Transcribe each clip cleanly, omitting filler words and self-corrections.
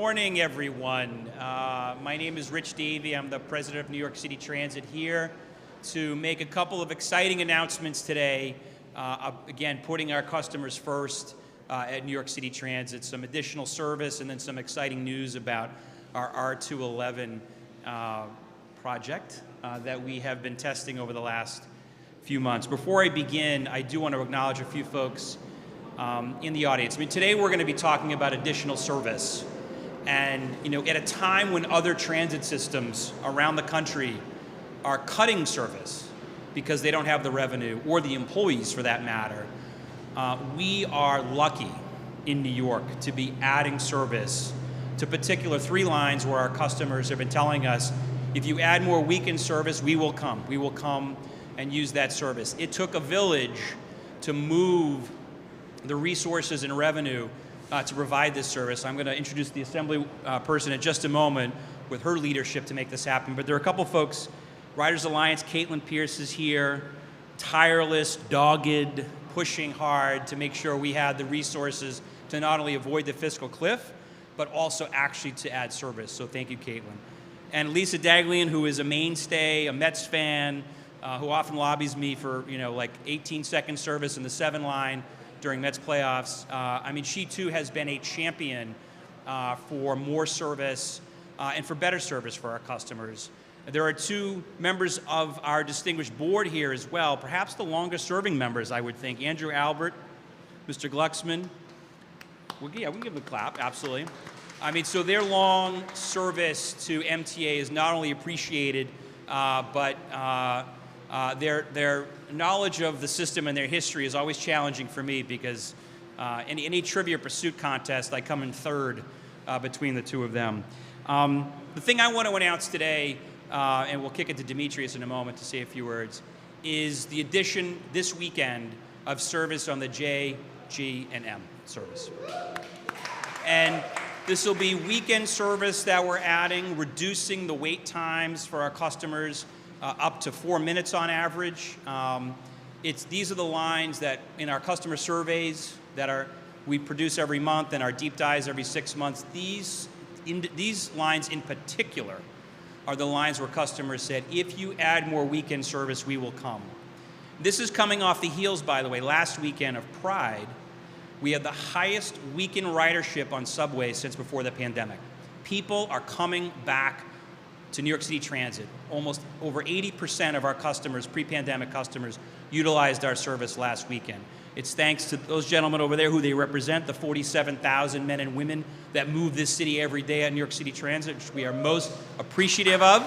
morning, everyone. My name is Rich Davey. I'm the president of New York City Transit here to make a couple of exciting announcements today. Again, putting our customers first at New York City Transit, some additional service, and then some exciting news about our R211 project that we have been testing over the last few months. Before I begin, I do want to acknowledge a few folks in the audience. I mean, today we're going to be talking about additional service. And, at a time when other transit systems around the country are cutting service because they don't have the revenue, or the employees for that matter, we are lucky in New York to be adding service to particular 3 lines where our customers have been telling us, if you add more weekend service, we will come. We will come and use that service. It took a village to move the resources and revenue to provide this service. I'm going to introduce the assembly person in just a moment with her leadership to make this happen. But there are a couple folks. Riders Alliance, Caitlin Pierce is here, tireless, dogged, pushing hard to make sure we had the resources to not only avoid the fiscal cliff, but also actually to add service. So thank you, Caitlin. And Lisa Daglian, who is a mainstay, a Mets fan, who often lobbies me for, like 18-second service in the 7 line during Mets playoffs. I mean, she too has been a champion for more service and for better service for our customers. There are 2 members of our distinguished board here as well, perhaps the longest serving members, I would think. Andrew Albert, Mr. Glucksman. We can give them a clap, absolutely. I mean, so their long service to MTA is not only appreciated, but their knowledge of the system and their history is always challenging for me because any trivia pursuit contest, I come in 3rd between the 2 of them. The thing I want to announce today, and we'll kick it to Demetrius in a moment to say a few words, is the addition this weekend of service on the GJM service. And this will be weekend service that we're adding, reducing the wait times for our customers up to 4 minutes on average. These are the lines that in our customer surveys that we produce every month and our deep dives every 6 months. These lines in particular are the lines where customers said, if you add more weekend service, we will come. This is coming off the heels, by the way, last weekend of Pride. We had the highest weekend ridership on subways since before the pandemic. People are coming back to New York City Transit. Almost over 80% of our customers, pre-pandemic customers, utilized our service last weekend. It's thanks to those gentlemen over there who they represent, the 47,000 men and women that move this city every day at New York City Transit, which we are most appreciative of.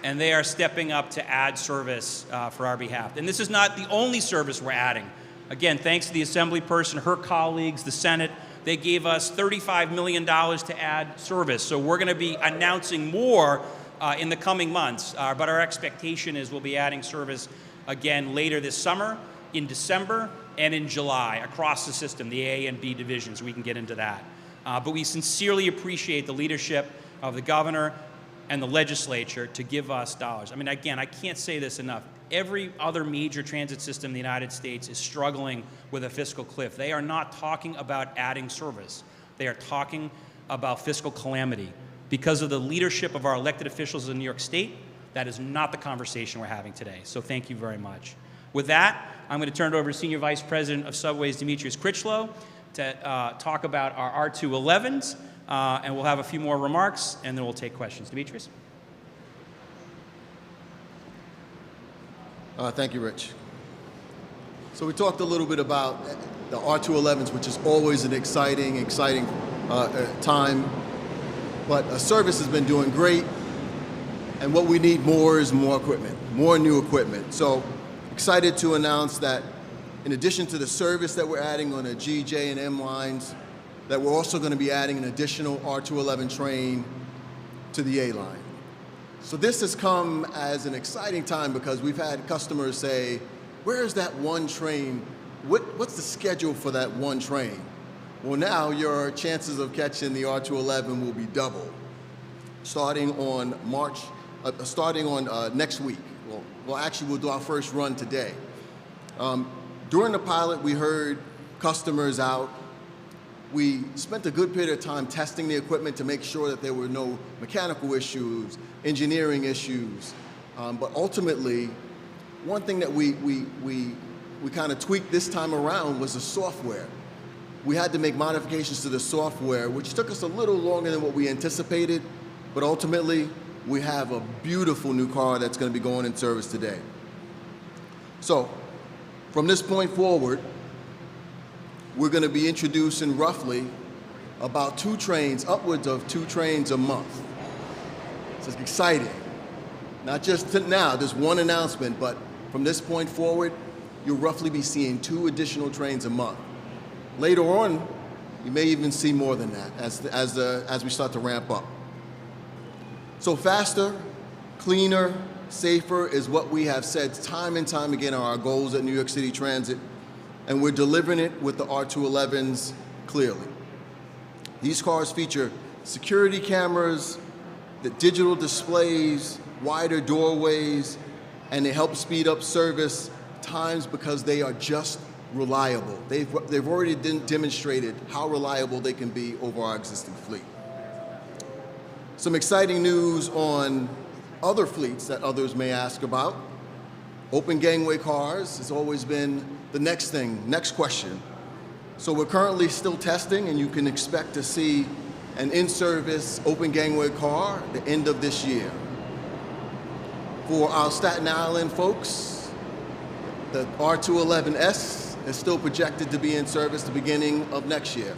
And they are stepping up to add service for our behalf. And this is not the only service we're adding. Again, thanks to the assembly person, her colleagues, the Senate, they gave us $35 million to add service. So we're going to be announcing more in the coming months. But our expectation is we'll be adding service again later this summer, in December, and in July across the system, the A and B divisions. We can get into that. But we sincerely appreciate the leadership of the governor and the legislature to give us dollars. I mean, again, I can't say this enough. Every other major transit system in the United States is struggling with a fiscal cliff. They are not talking about adding service. They are talking about fiscal calamity. Because of the leadership of our elected officials in New York State, that is not the conversation we're having today. So thank you very much. With that, I'm going to turn it over to Senior Vice President of Subways, Demetrius Critchlow, to talk about our R211s. And we'll have a few more remarks, and then we'll take questions. Demetrius? Thank you, Rich. So we talked a little bit about the R211s, which is always an exciting time. But service has been doing great, and what we need more is more equipment, more new equipment. So excited to announce that in addition to the service that we're adding on the G, J, and M lines, that we're also going to be adding an additional R211 train to the A line. So this has come as an exciting time because we've had customers say, where is that one train? What's the schedule for that one train? Well, now your chances of catching the R211 will be double, starting on next week. Well, actually, we'll do our first run today. During the pilot, we heard customers out We spent a good period of time testing the equipment to make sure that there were no mechanical issues, engineering issues. But ultimately, one thing that we kind of tweaked this time around was the software. We had to make modifications to the software, which took us a little longer than what we anticipated, but ultimately, we have a beautiful new car that's going to be going in service today. So, from this point forward, we're going to be introducing roughly about upwards of two trains a month. So it's exciting. Not just now, there's one announcement, but from this point forward, you'll roughly be seeing 2 additional trains a month. Later on, you may even see more than that as we start to ramp up. So faster, cleaner, safer is what we have said time and time again are our goals at New York City Transit, and we're delivering it with the R211s clearly. These cars feature security cameras, the digital displays, wider doorways, and they help speed up service times because they are just reliable. They've already demonstrated how reliable they can be over our existing fleet. Some exciting news on other fleets that others may ask about. Open gangway cars has always been the next question. So we're currently still testing, and you can expect to see an in-service open gangway car at the end of this year. For our Staten Island folks, the R211S is still projected to be in service the beginning of next year.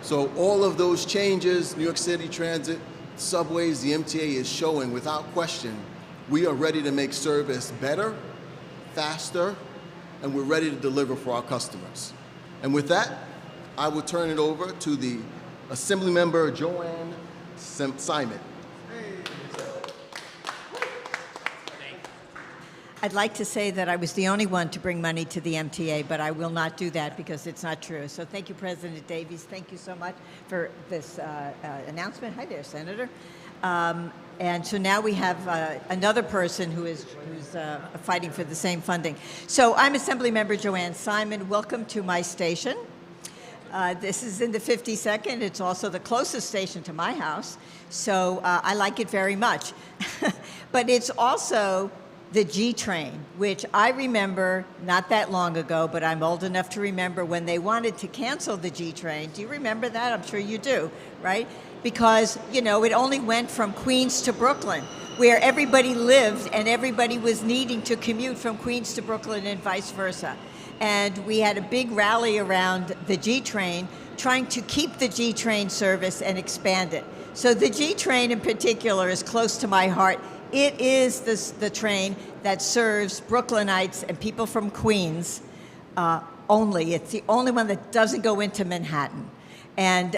So all of those changes, New York City Transit, subways, the MTA is showing without question, we are ready to make service better, faster, and we're ready to deliver for our customers. And with that, I will turn it over to the Assemblymember Joanne Simon. I'd like to say that I was the only one to bring money to the MTA, but I will not do that because it's not true. So thank you, President Davies. Thank you so much for this announcement. Hi there, Senator. And so now we have another person who's fighting for the same funding. So I'm Assemblymember Joanne Simon. Welcome to my station. This is in the 52nd. It's also the closest station to my house. So I like it very much. But it's also the G train, which I remember not that long ago, but I'm old enough to remember when they wanted to cancel the G train. Do you remember that? I'm sure you do, right? Because, you know, it only went from Queens to Brooklyn, where everybody lived and everybody was needing to commute from Queens to Brooklyn and vice versa. And we had a big rally around the G train, trying to keep the G train service and expand it. So the G train in particular is close to my heart. It is the train that serves Brooklynites and people from Queens only. It's the only one that doesn't go into Manhattan. And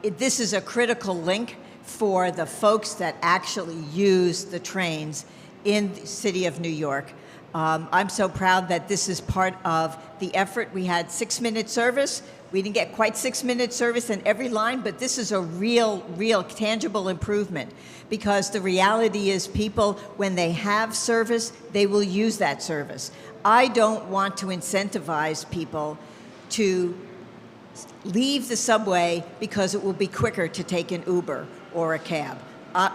this is a critical link for the folks that actually use the trains in the city of New York. I'm so proud that this is part of the effort. We had 6-minute service. We didn't get quite 6-minute service in every line, but this is a real tangible improvement, because the reality is people, when they have service, they will use that service. I don't want to incentivize people to leave the subway because it will be quicker to take an Uber or a cab.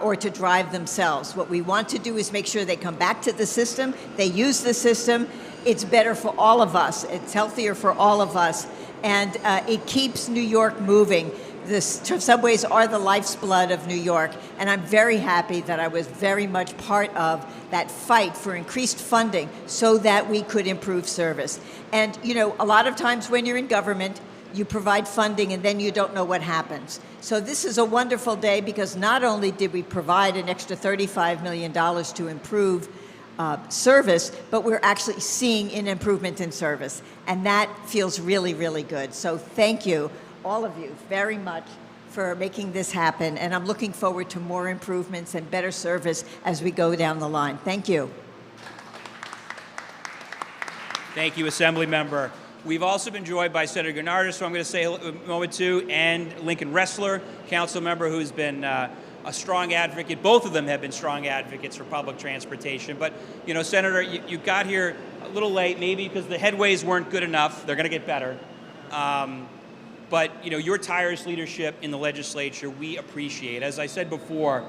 Or to drive themselves. What we want to do is make sure they come back to the system, they use the system. It's better for all of us. It's healthier for all of us. And it keeps New York moving. The subways are the lifeblood of New York. And I'm very happy that I was very much part of that fight for increased funding so that we could improve service. And, you know, a lot of times when you're in government, you provide funding and then you don't know what happens. So this is a wonderful day because not only did we provide an extra $35 million to improve service, but we're actually seeing an improvement in service. And that feels really, really good. So thank you, all of you, very much for making this happen. And I'm looking forward to more improvements and better service as we go down the line. Thank you. Thank you, Assemblymember. We've also been joined by Senator Gennardis, so I'm going to say a moment too, and Lincoln Ressler, council member who's been a strong advocate. Both of them have been strong advocates for public transportation. But, you know, Senator, you got here a little late, maybe because the headways weren't good enough. They're going to get better. But your tireless leadership in the legislature, we appreciate. As I said before,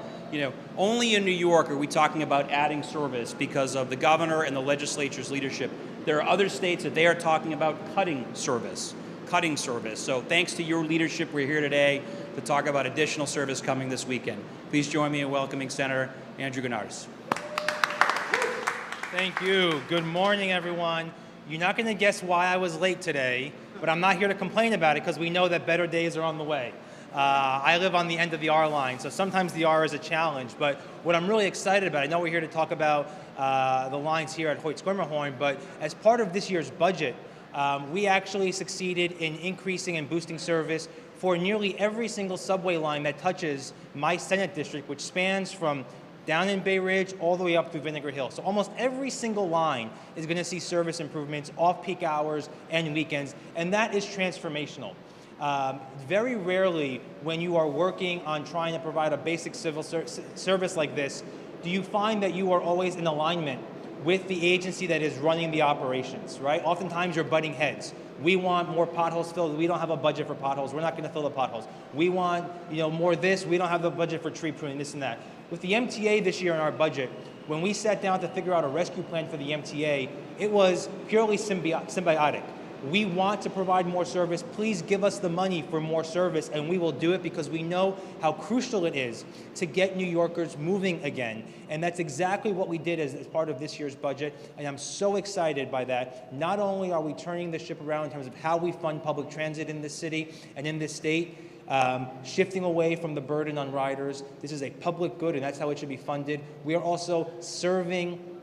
only in New York are we talking about adding service because of the governor and the legislature's leadership. There are other states that they are talking about cutting service. So thanks to your leadership, we're here today to talk about additional service coming this weekend. Please join me in welcoming Senator Andrew Ganaris. Thank you. Good morning, everyone. You're not going to guess why I was late today, but I'm not here to complain about it because we know that better days are on the way. I live on the end of the R line, so sometimes the R is a challenge, but what I'm really excited about, I know we're here to talk about the lines here at Hoyt-Squimmerhorn, but as part of this year's budget, we actually succeeded in increasing and boosting service for nearly every single subway line that touches my Senate district, which spans from down in Bay Ridge all the way up through Vinegar Hill. So almost every single line is going to see service improvements off-peak hours and weekends, and that is transformational. Very rarely when you are working on trying to provide a basic civil service like this, do you find that you are always in alignment with the agency that is running the operations, right? Oftentimes you're butting heads. We want more potholes filled. We don't have a budget for potholes. We're not going to fill the potholes. We want, more this. We don't have the budget for tree pruning, this and that. With the MTA this year in our budget, when we sat down to figure out a rescue plan for the MTA, it was purely symbiotic. We want to provide more service. Please give us the money for more service, and we will do it because we know how crucial it is to get New Yorkers moving again. And that's exactly what we did as part of this year's budget, and I'm so excited by that. Not only are we turning the ship around in terms of how we fund public transit in this city and in this state, shifting away from the burden on riders. This is a public good, and that's how it should be funded. We are also serving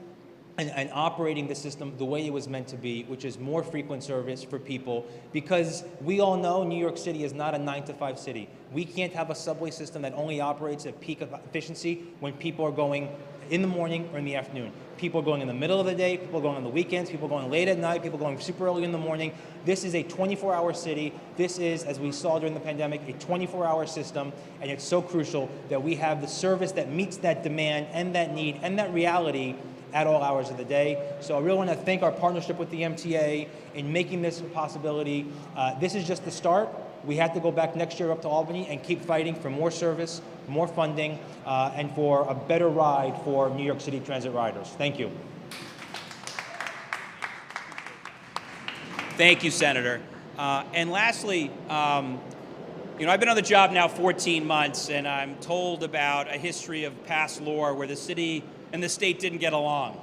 and operating the system the way it was meant to be, which is more frequent service for people, because we all know New York City is not a 9-to-5 city. We can't have a subway system that only operates at peak efficiency when people are going in the morning or in the afternoon. People are going in the middle of the day, people are going on the weekends, people are going late at night, people are going super early in the morning. This is a 24-hour city. This is, as we saw during the pandemic, a 24-hour system, and it's so crucial that we have the service that meets that demand and that need and that reality at all hours of the day. So I really want to thank our partnership with the MTA in making this a possibility. This is just the start. We have to go back next year up to Albany and keep fighting for more service, more funding, and for a better ride for New York City transit riders. Thank you. Thank you, Senator. And lastly, I've been on the job now 14 months, and I'm told about a history of past lore where the city and the state didn't get along.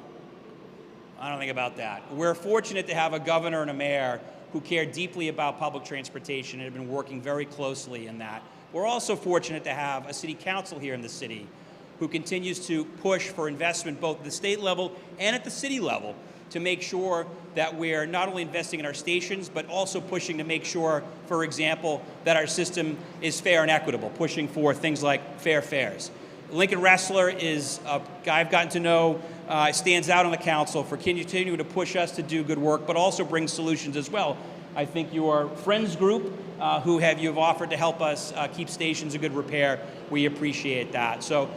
I don't think about that. We're fortunate to have a governor and a mayor who care deeply about public transportation and have been working very closely in that. We're also fortunate to have a city council here in the city who continues to push for investment both at the state level and at the city level to make sure that we're not only investing in our stations, but also pushing to make sure, for example, that our system is fair and equitable, pushing for things like fair fares. Lincoln Wrestler is a guy I've gotten to know, stands out on the council for continuing to push us to do good work, but also bring solutions as well. I think your friends group you've offered to help us keep stations in good repair, we appreciate that. So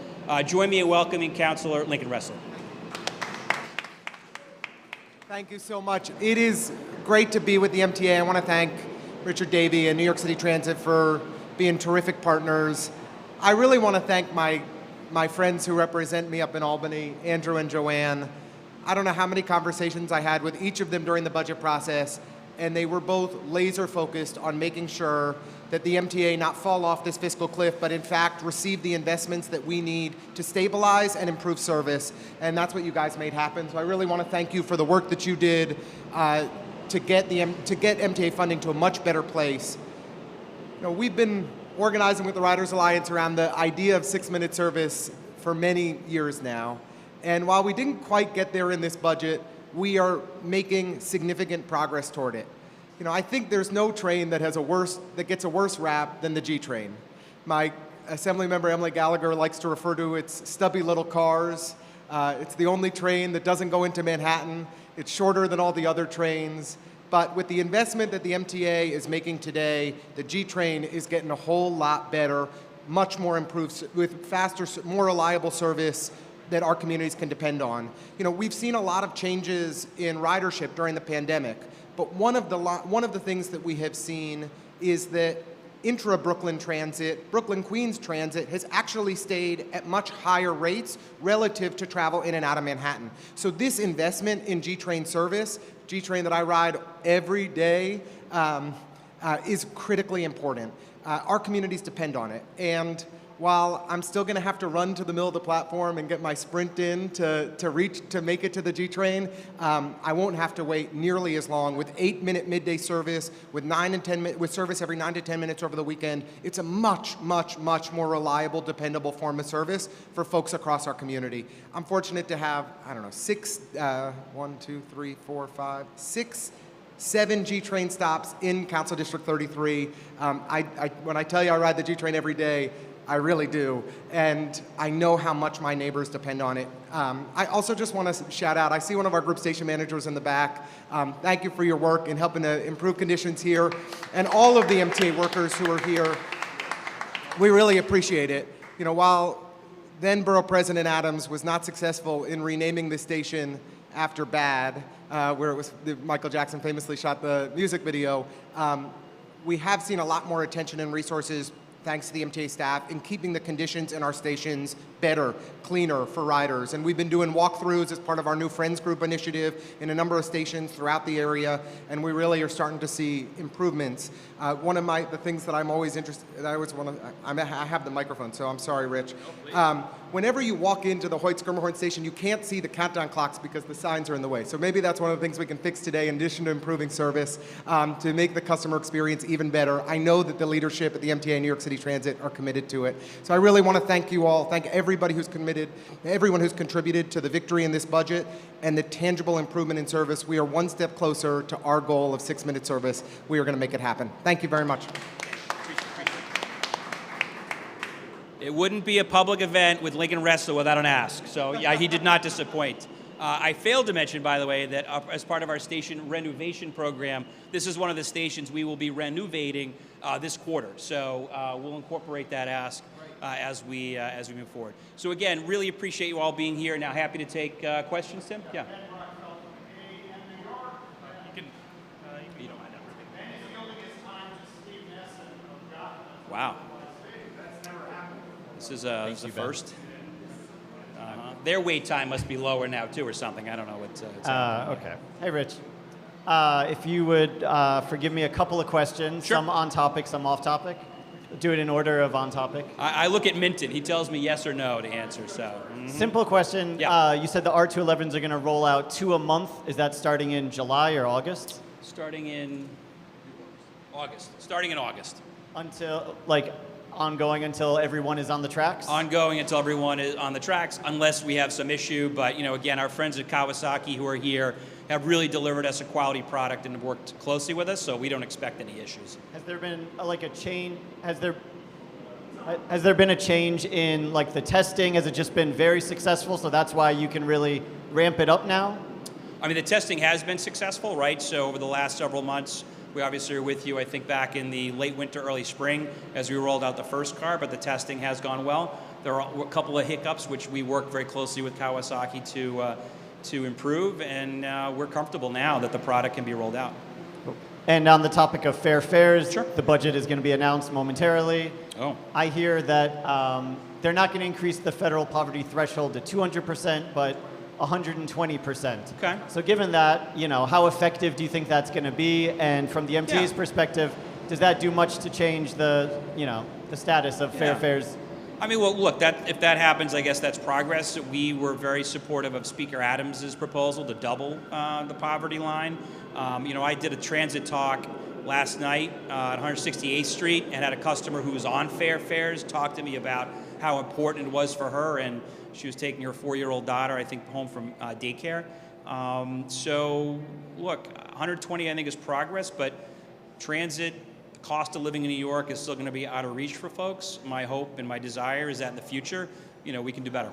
join me in welcoming Councilor Lincoln Wrestler. Thank you so much. It is great to be with the MTA. I want to thank Richard Davey and New York City Transit for being terrific partners. I really want to thank my friends who represent me up in Albany, Andrew and Joanne. I don't know how many conversations I had with each of them during the budget process, and they were both laser focused on making sure that the MTA not fall off this fiscal cliff, but in fact receive the investments that we need to stabilize and improve service, and that's what you guys made happen. So I really want to thank you for the work that you did to get MTA funding to a much better place. We've been organizing with the Riders Alliance around the idea of 6-minute service for many years now. And while we didn't quite get there in this budget, we are making significant progress toward it. I think there's no train that gets a worse rap than the G train. My Assembly member Emily Gallagher likes to refer to its stubby little cars. It's the only train that doesn't go into Manhattan. It's shorter than all the other trains. But with the investment that the MTA is making today, the G train is getting a whole lot better, much more improved, with faster, more reliable service that our communities can depend on. We've seen a lot of changes in ridership during the pandemic, but one of the things that we have seen is that intra-Brooklyn transit, Brooklyn-Queens transit, has actually stayed at much higher rates relative to travel in and out of Manhattan. So this investment in G-Train service, G-Train that I ride every day, is critically important. Our communities depend on it. And while I'm still going to have to run to the middle of the platform and get my sprint in to make it to the G-Train, I won't have to wait nearly as long with 8-minute midday service, with service every 9 to 10 minutes over the weekend. It's a much, much, much more reliable, dependable form of service for folks across our community. I'm fortunate to have, I don't know, 7 G-Train stops in Council District 33. When I tell you I ride the G-Train every day, I really do, and I know how much my neighbors depend on it. I also just want to shout out, I see one of our group station managers in the back. Thank you for your work in helping to improve conditions here, and all of the MTA workers who are here. We really appreciate it. You know, while then Borough President Adams was not successful in renaming the station after Bad, where it was Michael Jackson famously shot the music video, we have seen a lot more attention and resources thanks to the MTA staff, in keeping the conditions in our stations better, cleaner for riders. And we've been doing walkthroughs as part of our new Friends Group initiative in a number of stations throughout the area, and we really are starting to see improvements. One of the things that I'm always interested, I have the microphone, so I'm sorry, Rich. Whenever you walk into the Hoyt-Schermerhorn station, you can't see the countdown clocks because the signs are in the way. So maybe that's one of the things we can fix today in addition to improving service to make the customer experience even better. I know that the leadership at the MTA and New York City Transit are committed to it. So I really want to thank you all, thank everybody who's committed, everyone who's contributed to the victory in this budget and the tangible improvement in service. We are one step closer to our goal of 6-minute service. We are going to make it happen. Thank you very much. It wouldn't be a public event with Lincoln Wrestler without an ask. So yeah, he did not disappoint. I failed to mention, by the way, that as part of our station renovation program, this is one of the stations we will be renovating this quarter. So we'll incorporate that ask as we move forward. So again, really appreciate you all being here. Now happy to take questions, Tim? Yeah. You don't mind that. Wow. This is the first. Their wait time must be lower now too, or something. I don't know what's okay. Hey, Rich. If you would forgive me a couple of questions, Sure. Some on topic, some off topic. Do it in order of on topic. I look at Minton. He tells me yes or no to answer. So Simple question. Yeah. You said the R211s are going to roll out 2 a month. Is that starting in July or August? starting in August. Starting in August. Until ongoing until everyone is on the tracks? Ongoing until everyone is on the tracks, unless we have some issue. But again, our friends at Kawasaki who are here have really delivered us a quality product and have worked closely with us, so we don't expect any issues. Has there been a change? Has there been a change in the testing? Has it just been very successful, so that's why you can really ramp it up now? I mean, the testing has been successful, right? So over the last several months, we obviously were with you, I think, back in the late winter, early spring as we rolled out the first car, but the testing has gone well. There are a couple of hiccups, which we worked very closely with Kawasaki to improve, and we're comfortable now that the product can be rolled out. And on the topic of fair fares, Sure. The budget is going to be announced momentarily. Oh. I hear that they're not going to increase the federal poverty threshold to 200%, but 120%. Okay. So given that, how effective do you think that's going to be? And from the MTA's Yeah. perspective, does that do much to change the status of fair Yeah. fares? I mean, well, look, if that happens, I guess that's progress. We were very supportive of Speaker Adams's proposal to double the poverty line. I did a transit talk last night at 168th Street and had a customer who was on fair fares talk to me about how important it was for her, and she was taking her 4-year-old daughter, I think, home from daycare. So, look, 120 I think is progress, but transit, the cost of living in New York is still going to be out of reach for folks. My hope and my desire is that in the future, we can do better.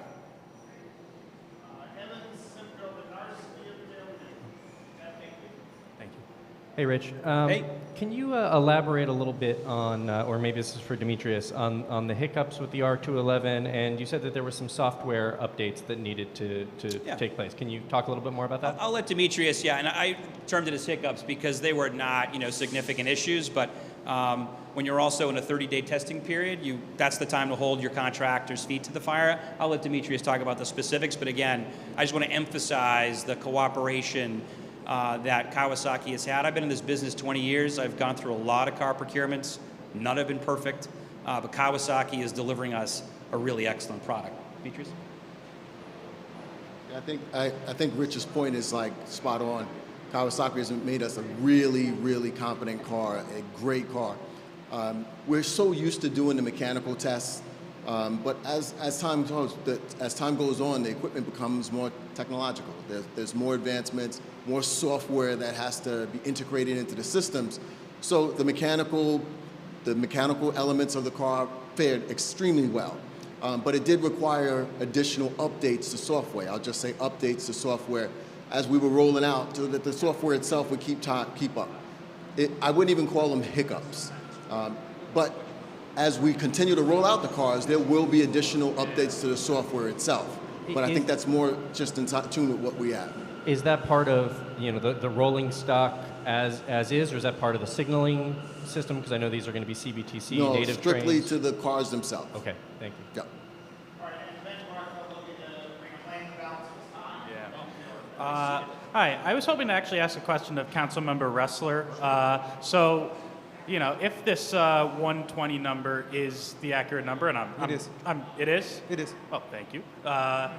Hey, Rich. Hey. Can you elaborate a little bit on, or maybe this is for Demetrius, on the hiccups with the R211? And you said that there were some software updates that needed to Yeah. take place. Can you talk a little bit more about that? I'll let Demetrius, and I termed it as hiccups because they were not, significant issues, but When you're also in a 30-day testing period, that's the time to hold your contractor's feet to the fire. I'll let Demetrius talk about the specifics, but again, I just want to emphasize the cooperation that Kawasaki has had. I've been in this business 20 years. I've gone through a lot of car procurements. None have been perfect, but Kawasaki is delivering us a really excellent product. Demetrius? I think Rich's point is like spot on. Kawasaki has made us a really, really competent car, a great car. We're so used to doing the mechanical tests, but as time goes on, the equipment becomes more technological. There's more advancements, more software that has to be integrated into the systems. So the mechanical elements of the car fared extremely well. But it did require additional updates to software. I'll just say updates to software as we were rolling out so that the software itself would keep up. I wouldn't even call them hiccups. But as we continue to roll out the cars, there will be additional updates to the software itself. But I think that's more just in tune with what we have. Is that part of the rolling stock as is, or is that part of the signaling system? Because I know these are going to be CBTC native strictly trains. to the cars themselves. Okay, thank you. Yep. Hi, I was hoping to actually ask a question of Councilmember Ressler. If this 120 number is the accurate number, and It is. It is? It is. Oh, thank you.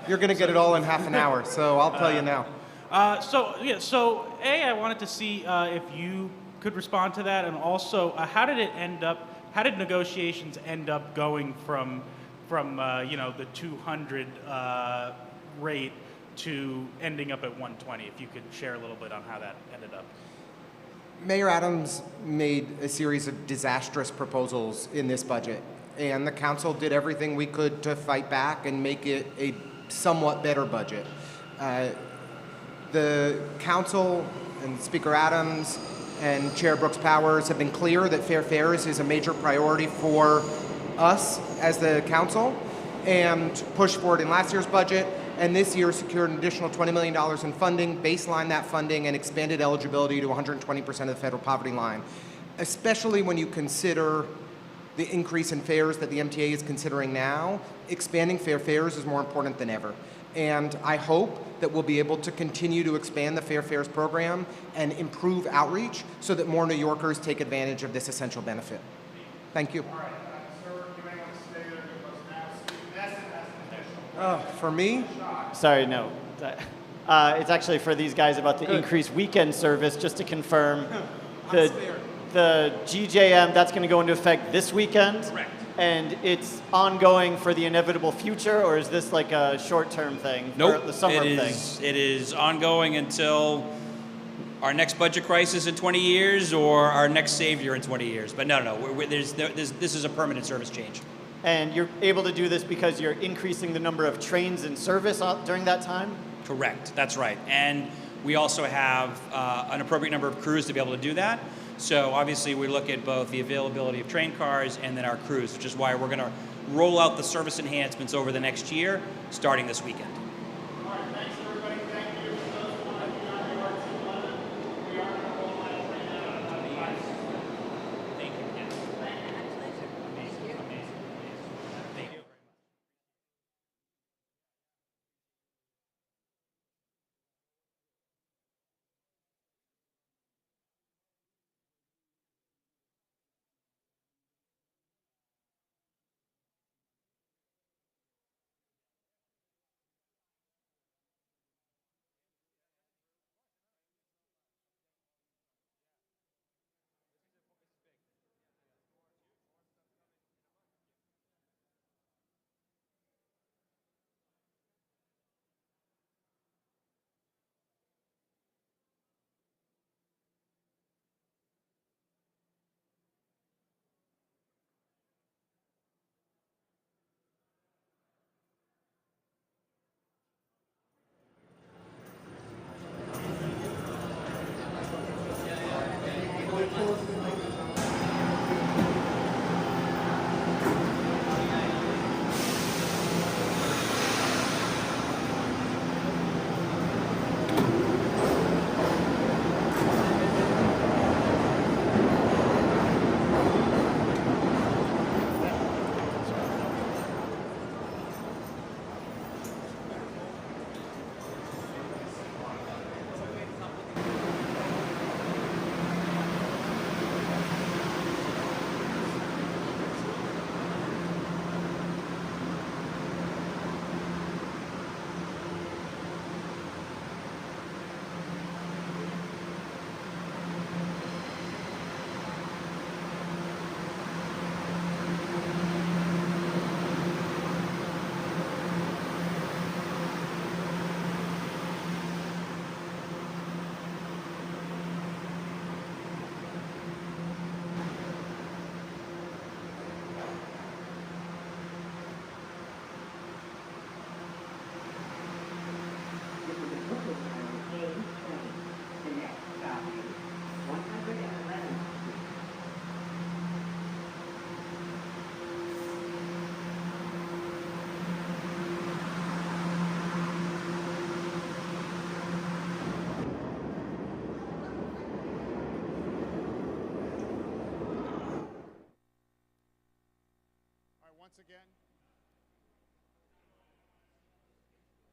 You're going to get it all in half an hour, so I'll tell you now. I wanted to see if you could respond to that, and also, how did negotiations end up going from the 200 rate to ending up at 120? If you could share a little bit on how that ended up. Mayor Adams made a series of disastrous proposals in this budget, and the council did everything we could to fight back and make it a somewhat better budget. The council and Speaker Adams and Chair Brooks Powers have been clear that fair fares is a major priority for us as the council, and pushed forward in last year's budget, and this year secured an additional $20 million in funding, baselined that funding, and expanded eligibility to 120% of the federal poverty line. Especially when you consider the increase in fares that the MTA is considering now, expanding fair fares is more important than ever. And I hope that we'll be able to continue to expand the fair fares program and improve outreach so that more New Yorkers take advantage of this essential benefit. Thank you. For me? Sorry, no. It's actually for these guys about the increased weekend service, just to confirm. The GJM, that's going to go into effect this weekend? Correct. And it's ongoing for the inevitable future, or is this like a short-term thing? Nope. For the summer thing? It is ongoing until our next budget crisis in 20 years or our next savior in 20 years. But no. This is a permanent service change. And you're able to do this because you're increasing the number of trains in service during that time? Correct. That's right. And we also have an appropriate number of crews to be able to do that. So obviously we look at both the availability of train cars and then our crews, which is why we're going to roll out the service enhancements over the next year, starting this weekend.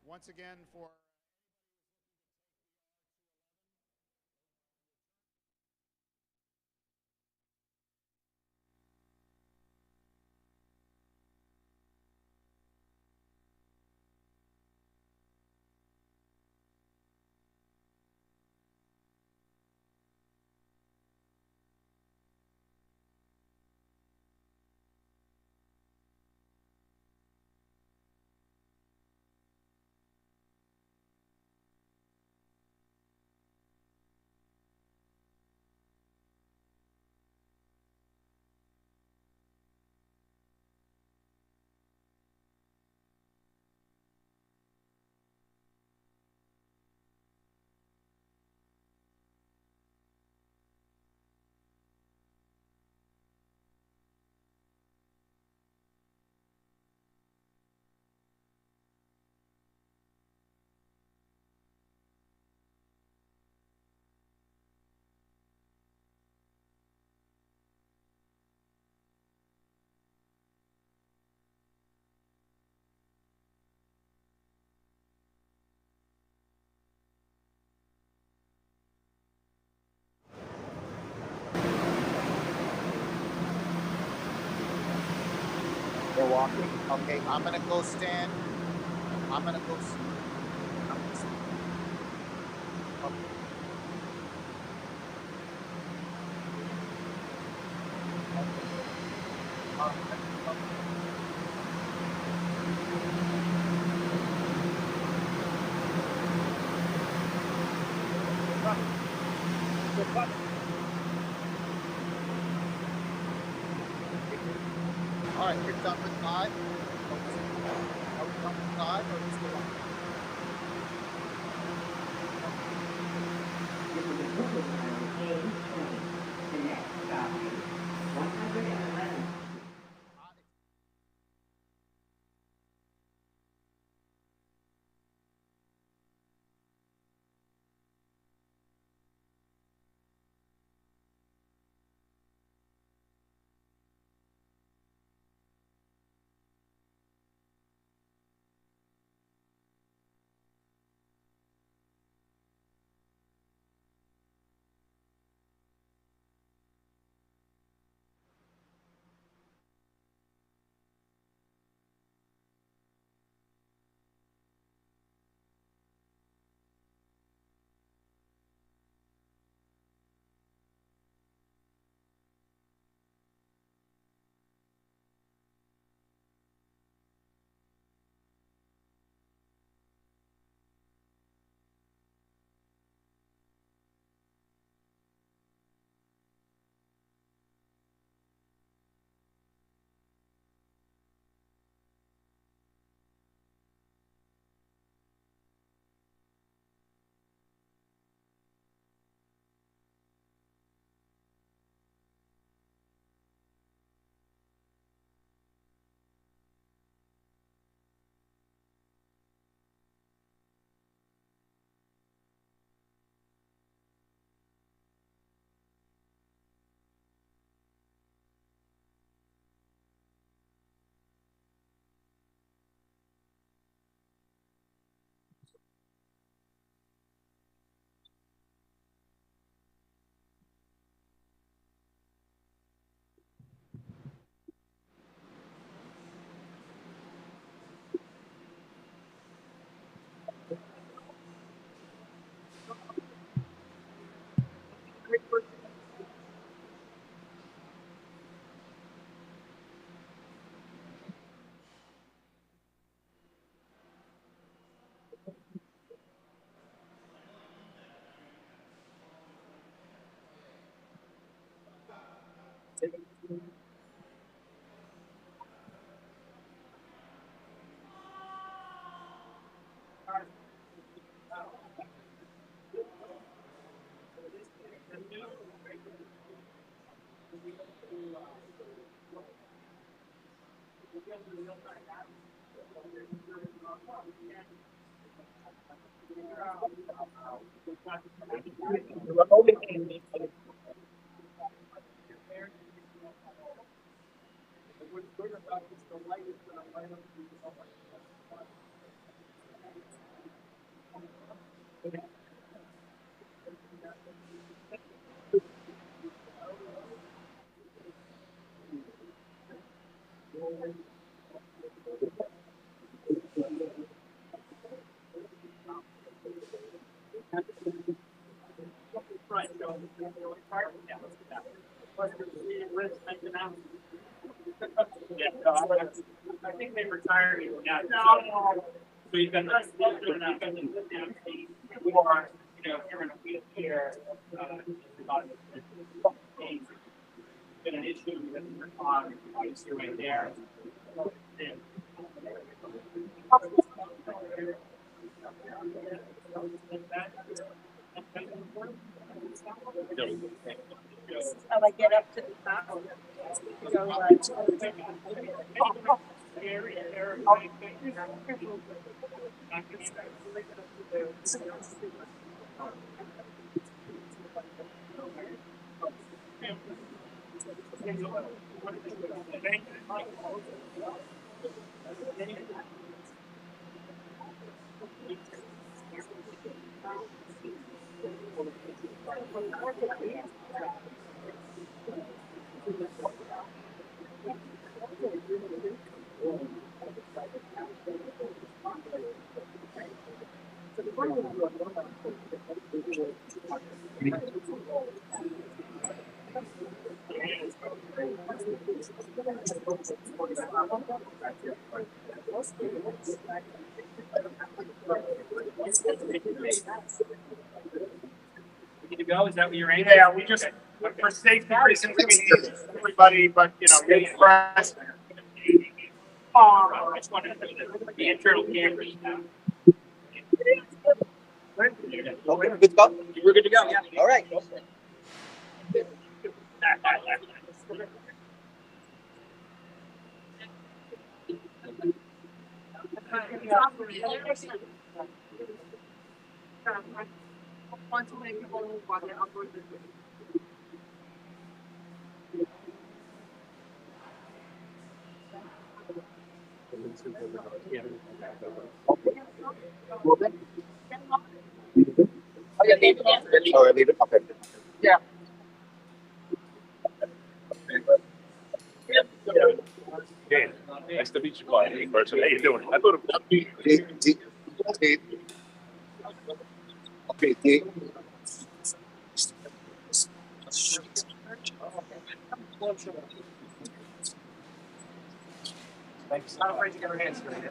once again for They're walking. Okay, I'm gonna go stand. I'm gonna go. I'm gonna okay. All right, you're done with live. Are we done with live or is still on? This is a Brooklyn line, A20. The next stop is 111. Yeah, we just, for safety reasons, we need everybody, but, you know, maybe press. I just wanted to know that the internal cameras. Okay, good to go? We're good to go, yeah. All right. Go for it. Oh, yeah, leave it. Oh, leave it. Okay. Yeah. Yeah. Nice to meet you, Clyde, in person. How you doing? I thought it would be. Okay, thanks. I'm afraid to get our hands dirty.